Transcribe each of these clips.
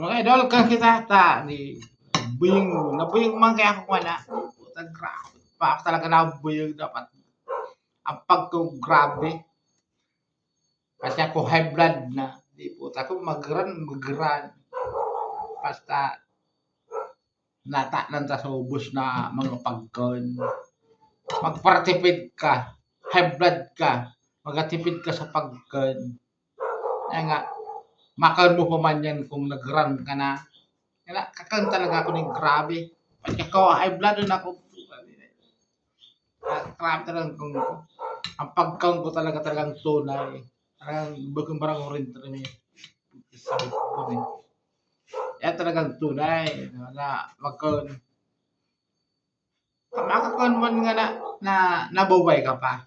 Mga idol kan kita ta di buying nabuying man kaya ako wala. Putang grabe. Pa ako talaga nabuying dapat. Ang pag ko grabe. Kasi ako high blood na. Di puta ko magran. Basta nata lang ta sa ubos na mga pagkon. Magpartipid ka. High blood ka. Magatipid ka sa pagkon. Kaya nga, makan mo pa man yan kung nag-run ka na. Kaya kakan talaga ako ng grabe. Pag ako, high blood na ako. Grabe talaga kung ang pagkaon ko talagang tunay. Talagang bakong barang rin talaga. Sabi ko rin. Yan talagang tunay na magkaon. Makakaon mo nga na nabubuhay ka pa.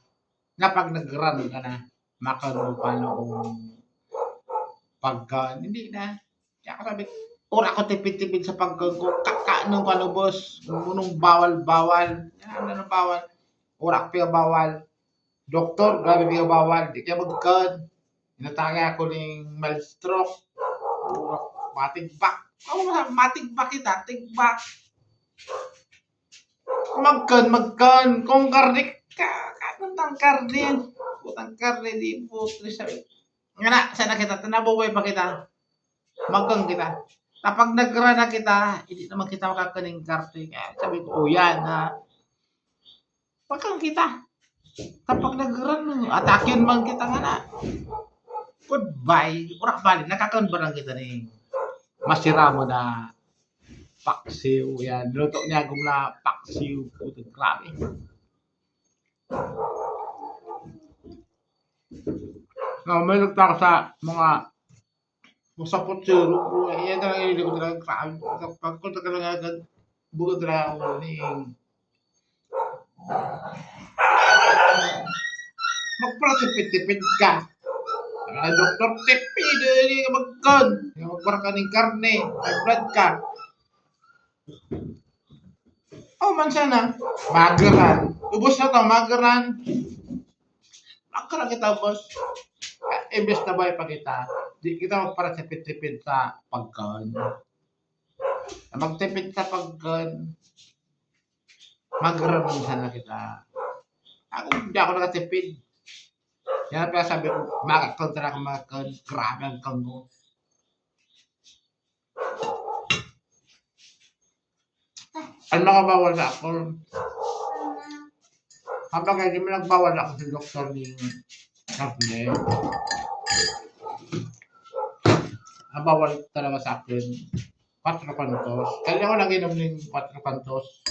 Na pag nag-run ka na, makaon mo pa noong pagkaon. Hindi na. Kaya ako sabi, ora ako tipid-tipid sa pagkaon ko. Kakaanong panubos. Nung bawal-bawal. Ano na bawal. Ora ko piya bawal. Doktor, grabe piya bawal. Di kaya magkaon. Inatake ako ng mild stroke. Matigbak. Matigbak kita. Tigbak. Magkaon. Kung karne ka. Kanang karne. Putang karne. Di po. Sabi. Nga na, sana kita. Tanabuhay pa kita. Magkaon kita. Kapag nag-run na kita, hindi naman kita makakaning karne. Kaya sabi ko, oh yan ha. Magkaon kita. Kapag nag-run, atakin man kita nga na. Goodbye. Ura bali, nakakaon ba lang kita ni masira mo na paksiw. Yan, luto niya kung na paksiw. Puto, grabe. No, may nagtaka sa mga sa putsuro po. Yan talaga hindi ko talaga grabe. Kapag ko talaga agad, bukod talaga ako ning magpratipid-tipid ka. Doktor tipid, hindi ka magkon. Magpara ka ng karne, may blood ka. Oh, man sana. Magaran. Ubus na to, magaran. Magaran kita, boss. Imbes na ba pa kita, di kita magpara tipid-tipid sa pagkon. Magtipid sa pagkon. Magaran man sana kita. Ako, hindi ako nakatipid. Yan pa sabi ko, makakontra ako makakon. Grabe ang kanggo. Ano nakabawal na ako? Habang hindi mo nagbawal ako sa doktor ni Kapne. Ang bawal talaga sa akin, 4 kantos. Kaya ako nag-inom ng 4 kantos.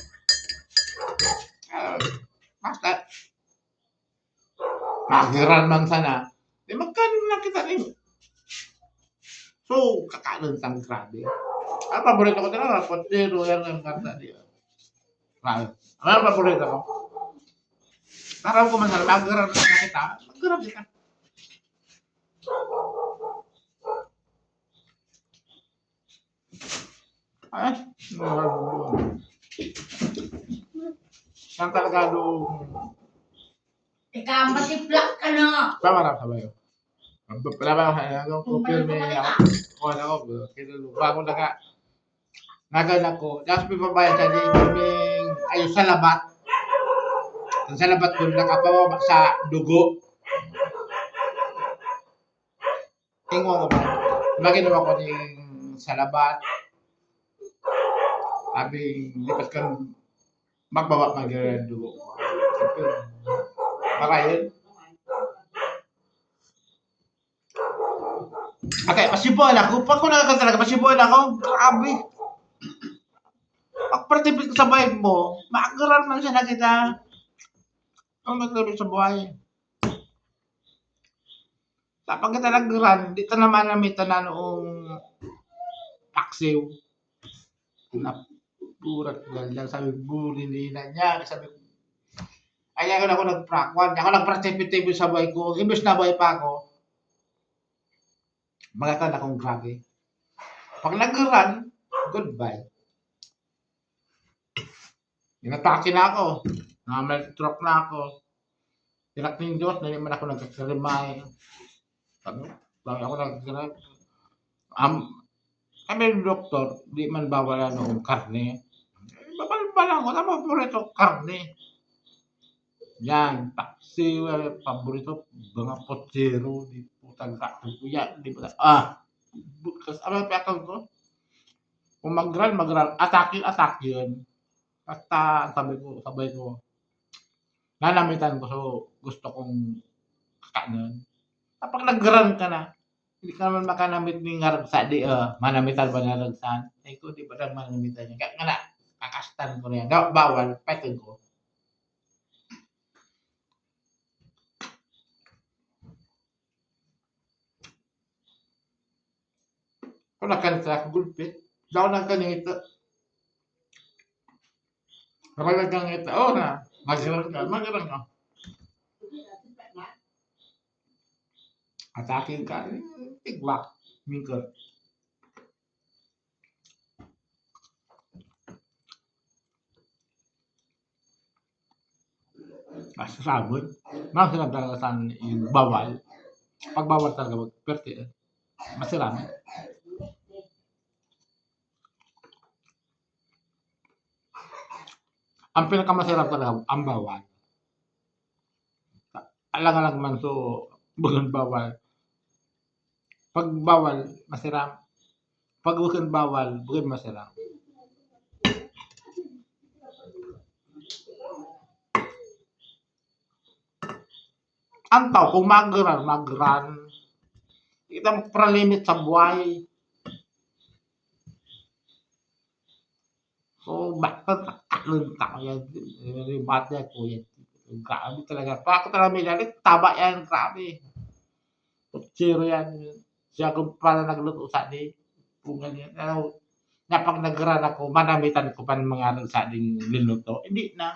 Basta, magiran man sana. Di magkano na kita rin. So, kakanon sang grabe. Ang paborito ko talaga, potsero, yan ang kanta niya. Grabe. Ang paborito ko. Taraw ko man sana, magiran na kita. Magiran kita. Ay, yan talaga doon. Teka, matiplak ka na. Pamarap sa bayo. Pala ba ko pirme ako ako bago na ka nagan ako just pipabayan sa di kaming ayo sa labat. Ang sa labat ko nakapawa sa dugo. Tingwa ko ba? Maginawa ko ng sa labat. Sabi lipat kang magbawa mag dugo. Makain. Okay, pasibuan ako. Pag ko nakakanta talaga, pasibuan ako. Grabe. Pag partipid ko sa vibe mo, maagaran man siya na kita. Ang nagtipid sa buhay. Kapag kita nag-run, di ta naman namitan na noong paksiw. Napurat lang. Sabi, bulili na niya. Sabi ko, ay ako nag-prakwan. Ako nag-partipid sa buhay ko. Imbes na buhay pa ako. Magkakaroon akong grabe. Pag nag-run, goodbye. Inatake na ako. Nakameltrok na ako. Tinak ng Diyos, na naman ako nagkakarimay. Lagi ako nagkakarimay. Kami yung doktor, di man bawal noong karne. Babal ko, ang paborito karne. Yan, taksi, paborito, mga potsero, di putang kato ko yan, di ba? Bukas, ano pa ko? Kung mag-run, atake yun. Basta, sabay ko, nanamitan ko, so gusto kong kakanin. Kapag nag-run ka na, hindi ka naman makanamit ni ngaragsa di manamitan ba ngaragsan? Eh ko di ba nang manamitan niya? Kaya nga na, kakastan ko na yan. Bawal, peteng ko. Kung nakansa, gulpit. Daw na kanito. Kapag nagkangita, na, magalang ka. Atakin ka, tigwak, mingkot. Basta sabon. Masarap talaga sa yung bawal. Pag bawal talaga magperte, masarap. Ang pinakamasarap talaga, ang bawal. Alang-alang man so, bukan bawal. Pag bawal, masarap. Pag bukan bawal, bukan masarap. Ang tao, kung mag-run. Kita magpralimit sa buhay. So, bakit takalun tao yan? Mati ako yan. Grabe talaga. Pa ako talaga may galit, taba yan, grabe. Kutsiro yan. Siya kung pala nagluto sa di. Kung ganyan. Ano, pag nag-run ako, manamitan ko pa ng mga sa ding niluto. Hindi na.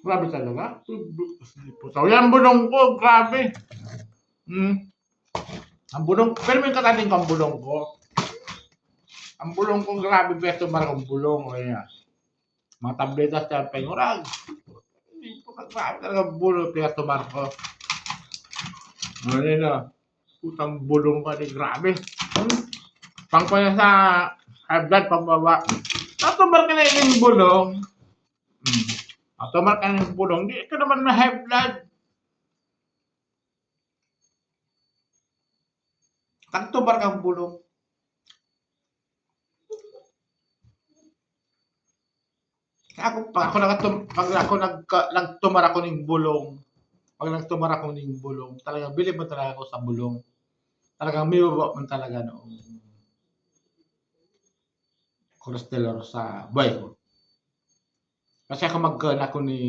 Grabe talaga. So, yan bulong ko, grabe. Ang bulong, pero may katating kang bulong ko. Ang bulong ko, grabe, beto marang bulong. O yan. Mga tabletas sa pengurag. Hindi po grabe talaga bulong, beto marko. O yan na. Putang bulong ka, di grabe. Pangpanya sa high blood, pagbaba. Natumbar ka na yung bulong. Natumbar ka na yung bulong. Di ka naman na high blood. Nagtumbar kang bulong. Pag ako nagtumar ako ng bulong, pag nagtumar ako ng bulong, talagang bilib mo talaga ako sa bulong. Talagang may baba man talaga noong cholesterol sa buhay ko. Kasi ako magkaon ako ni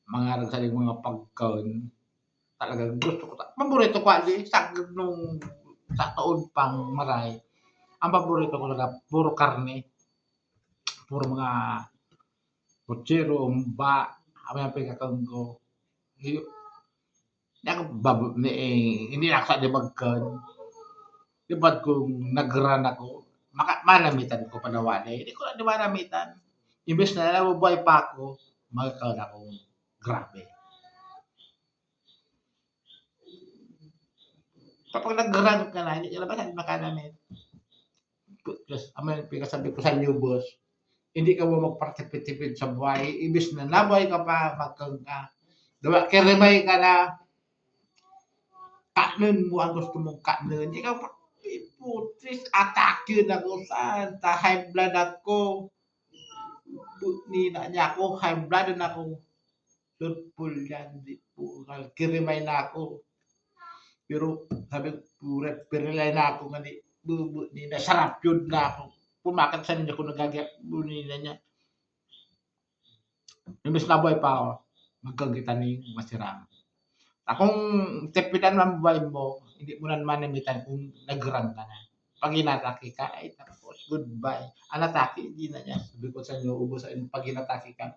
mga nagsaling mga pagkaon, talagang gusto ko. Paborito ko ali sa nung sa taon pang maray. Ang paborito ko talaga puro karne. Puro mga kutsiro, umba, kami ang pinakaon ko. Hindi ako sa dibagkan. Dibad kung nag-run ako, malamitan ko panawala. Hindi ko na di malamitan. Imbes na nabubuhay pa ako, magkakaroon akong grabe. Kapag nag-run ka na, hindi ka na ba sabi makanamit? Plus, amin, pinasabi ko sa new boss, hindi ka mo magpartipid-tipid sa buhay. Imbes na nabuhay ka pa, magkang ka. Diba, kirimay ka na, kanon mo ang gusto mong kanon. Ikaw pa, putis, atake na ko saan, ta high blood ako. Ni na niya ako, high blood na ako. Surpul yan, di po, kirimay na ako. Pero sabi ko, pirilay na ako, nga ni na, sarap yun na ako. Pumakat sa ninyo kung nagagap, bunina niya. Imbes na buhay pa ako, magkagita ni masiram. Kung tepitan man buhay mo, hindi mo na manimitan kung nag-run ka na. Pag inatake ka, ay tapos, goodbye. Ang atake, hindi na niya. Sabi ko sa inyo, ubos sa inyo, pag inatake ka.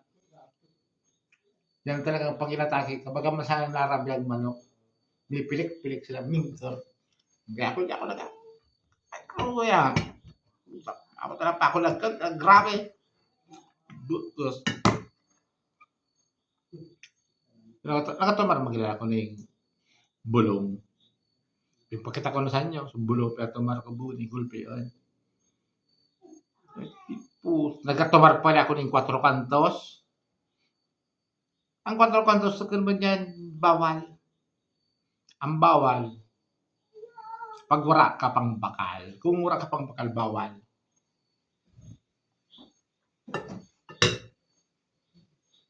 Yan talagang pag inatake ka, baga masanang narabiyag manok, may pilik-pilik sila, mintor. Kaya ako, hindi ako nag- ay, ano yan? Ako talaga pa ako grabe. Butos. Nakatumar magila ko ning bulong. Ipakita ko na sa inyo, sa bulong pero tumar ko buni gulpi on. Nagatumar pala ako ning 4 kantos. Ang 4 kantos sa ba niyan bawal. Ang bawal pag wala ka pang bakal. Kung wala ka pang bakal, bawal.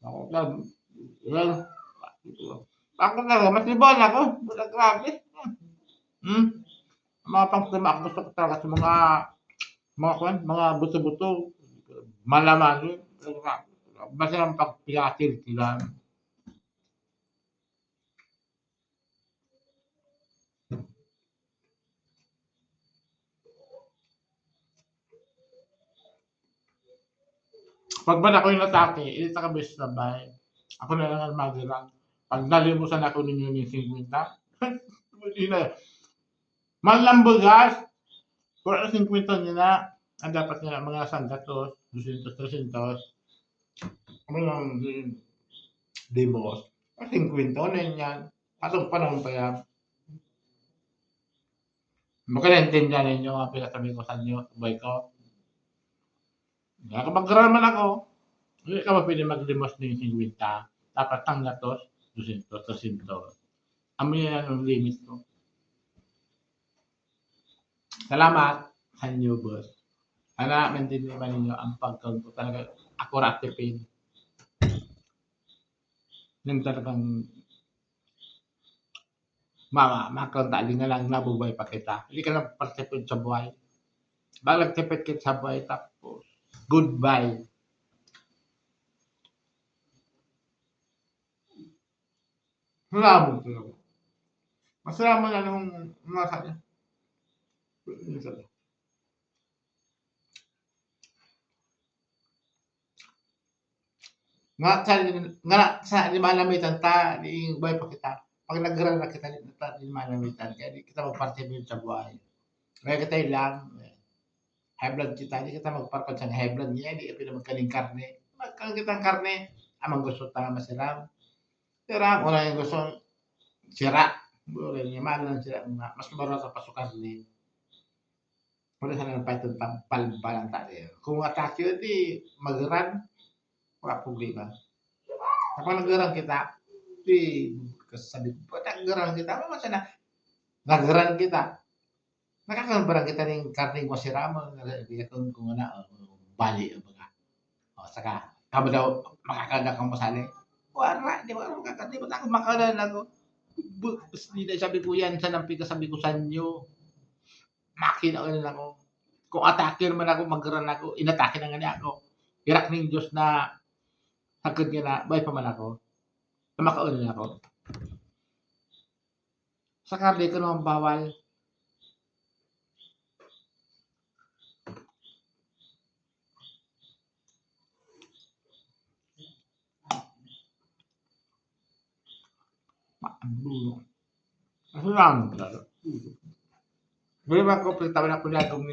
Ako lang, yan. Ako na, mas libon ako. Wala, grabe. Mga pangtama ako gusto ko talaga sa mga buto-buto. Malaman yun. Basta ang pagpilatil sila. Pag ba ako yung natake, ilita ka bes sabay. Ako na lang ang magirang. Pag nalimusan ako ninyo yung 50, hindi na. Manlambugas, kung ano 50 niya na, ang dapat niya mga sanggatos, 200, 300. Ano lang, di boss. 50 na yan. Atong panahon pa yan. Makaintindihan ninyo ang pinasabi ko sa inyo, sabay ko. Kapag man ako, hindi ka ba pwede maglimos ng 50? Dapat tanggatos, 200, 300. Amoy yan ang limit ko. Salamat sa inyo, boss. Sana maintindihan ninyo ang pag-count ko talaga accurate pin. Yung talagang makakanta na lang nabubuhay pa kita. Hindi ka lang partipid sa buhay. Baka nagtipid kita sa buhay tapos goodbye. Salamat talaga. Masalamat na nung mga sa nga sa di malamitan ta di buhay pa kita. Pag nagran na kita di malamitan kaya di kita magpartipid sa buhay. Kaya kita lang high blood kita, di kita magparpad sa high blood niya, di kita magkaling karne. Magkaling kitang karne, amang gusto ta masiram. Sira, wala yung gusto sira. Wala yung mahal ng sira. Mas mabara sa pasukan ni. Wala sana ng python palbalan tayo. Kung atake di magran, wala problema. Kapag nagran kita, di kasabi ko, nagran kita, ano masana? Nagran kita. Nakakabarang kita ng karning masirama, kung ano, bali baga. O saka kamo daw makakada kang masali. Wala, di ba makakadi ba ako makakada ako. Hindi sabi ko yan sa nampi sabi ko sa inyo. Makina ko ako. Kung atake man ako, magran ako, inatake na nga niya ako. Irak ning Diyos na hagkad nga na, bay pa man ako. Namakaon na ako. Saka di ko naman bawal. Ano lang talaga. Wala ko pagtawan ako na kung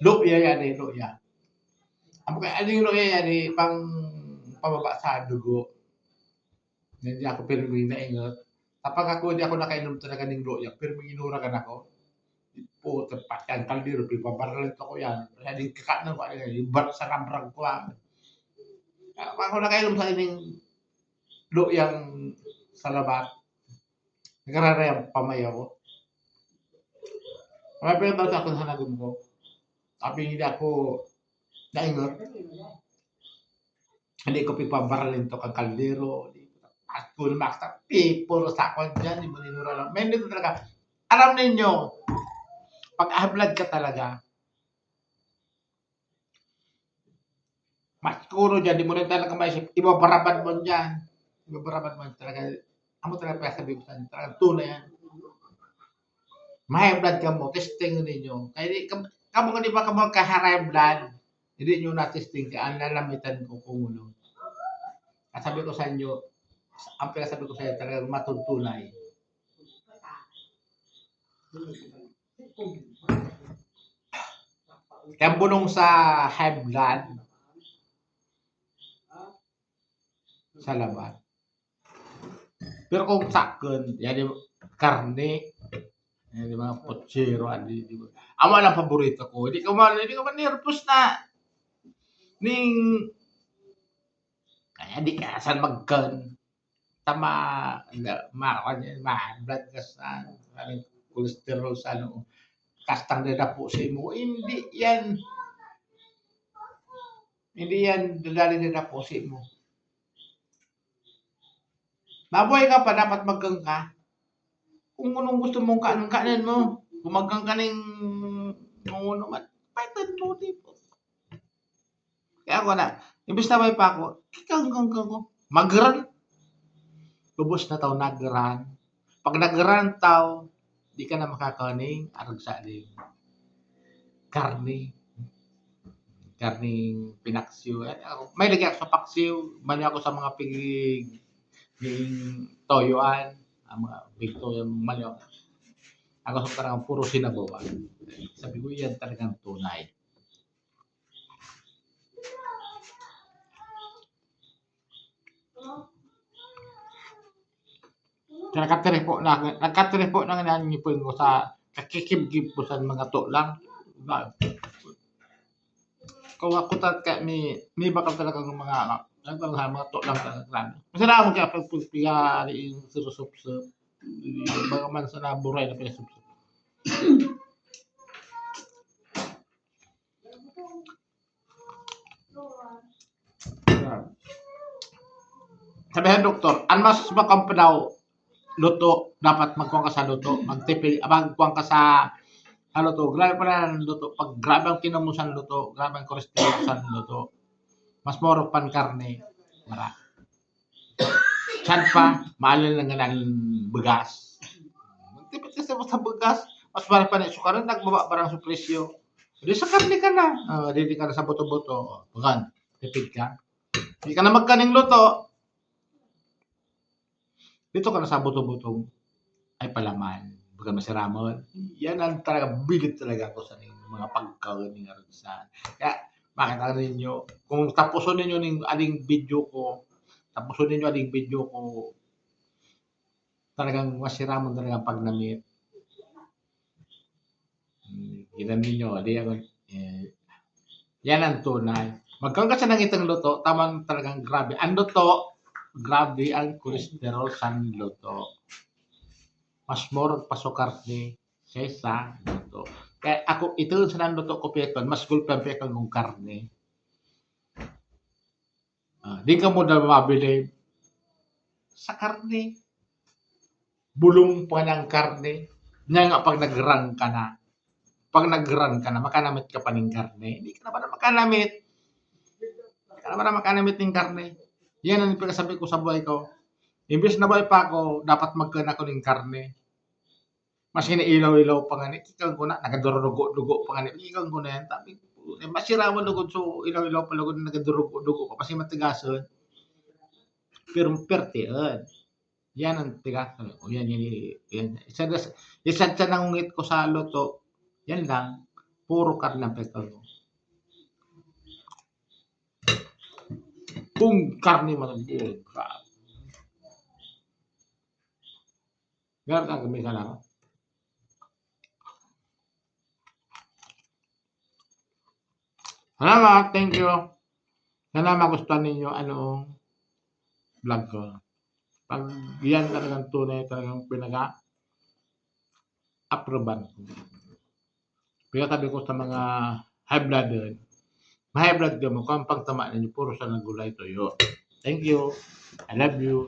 luya yan luya. Ang yung luya yan pang pababa sa dugo. Hindi ako pirmi na ingot. Kapag ako di ako nakainom talaga ng luya, pirmi inuragan ako. Puta patyan kaldero, pipabaralit ako yan. Kaya di kakanan ko, ibat sa ramrang ko. Kapag ako nakainom sa ining luyang sa labat, nagararayang pamay ako. May pinataw sa akin sa nagum ko. Sabi hindi ako naingot. Hindi ko pipabaralin to kang kaldero. At kung maksa, pipuro sa akin dyan, di mo ninura lang. Men, dito talaga. Alam ninyo, pag ahablad ka talaga, mas kuro dyan, di mo rin talaga maisip, ibabarabad mo dyan. Ibabarabad mo talaga. Amo talaga pa sabi ko sa inyo, talaga tunay yan. May blood ka mo, testing ninyo. Kaya di, kamo nga di ba kamo ka-high blood, hindi nyo na-testing ka, ang lalamitan ko kung ano. At sabi ko sa inyo, ang sabi ko sa inyo, talagang matutunay. Kaya bulong sa high blood, sa laman. Pero kung sakon, yan yung karne, yan yung mga potsero, di ba? Amo lang paborito ko. Hindi ko man nervous na ning kaya di ka saan magkan tama blood gas na maraming cholesterol sa ano kastang na po sa imo. Hindi yan dadali na po sa imo. Mabuhay ka pa, dapat magkang ka. Kung anong gusto mong kanin mo, kung magkang ka ng ano man, paitan mo, di po. Kaya ako na, imbis na may pa ako, kikang ko, magran. Lubos na tao nagran. Pag nagran tao, di ka na makakaning aragsa din. Karning pinaksiw. May lagi ako sa paksiw, mali ako sa mga piging toyoan, ang mga big toyo, mali ako. Ako sa parang puro sinabawan. Sabi ko, yan talagang tunay. Kaya nagkatiri po na nangyipon ko sa kakikib-gib po sa mga to lang. Kung ako talaga, may bakal talaga ng mga to lang talaga. Masalamat kaya pagpagpiya yung surusup-sup. Mga man sa naburay na pinasup-sup. Sabihan doktor, ang mas makam pa daw luto, dapat magkuhan ka sa luto, magkuhan ka sa luto. Grabe pa na luto. Pag grabe ang kinumusan luto, grabe ang cholesterol sa luto. Mas moro pan karne, mara. Saan pa, maalala lang nga ng begas. Magtipid kasi mo sa begas, mas mahal pa na sukaran, nagbaba parang sa presyo. Di sa karne ka na. Di ka na sa buto-buto. Bagan, tipid ka. Di ka na magkaning luto. Dito ka na sa buto-butong ay palaman. Baga masiramon. Yan ang talaga, bilit talaga ako sa mga pagkaon ng aragsan. Kaya, makita ninyo, kung tapusin ninyo ng aling video ko, talagang masiramon talaga pag namit. Kita ninyo, yan ang tunay. Magkaroon kasi ng itang luto, tamang talagang grabe. Ang luto, grabe ang cholesterol sa luto. Mas more pa sukar ni kaysa luto. Kaya ako, ito sa nanluto ko pekon, mas gulpan pekon ng karne. Di ka mo na mabili sa karne. Bulong pa ng karne. Nga nga pag nagrang ka na. Pag nagrang ka na, makanamit ka pa ng karne. Hindi ka na ba na makanamit? Hindi ka na ba na makanamit ng karne? Yan ang pagkasabi ko sa buhay ko. Imbes na buhay pa ako, dapat magkaan ako ng karne. Mas iniilaw-ilaw pa nga ni. Kikang ko na, nagadurugo-dugo pa nga ni. Kikang ko na yan. Masirawan lugod, so ilaw-ilaw pa lugod, nagadurugo-dugo pa. Kasi matigasan. Pero pertian. Yan ang tigasan. O yan. Isa sa nangungit ko sa luto, yan lang. Puro karne ang pekal ko. Kung karne matagpuan, grabe. Ganun ka kami ka lang. Salamat, thank you. Sana magustuhan ninyo anong vlog ko. Pag yan talagang tunay, talagang pinaka-aproban ko. Kaya sabi ko sa mga high blood, ma-high blood mo, kung pagtama ninyo, puro sa gulay toyo. Thank you. I love you.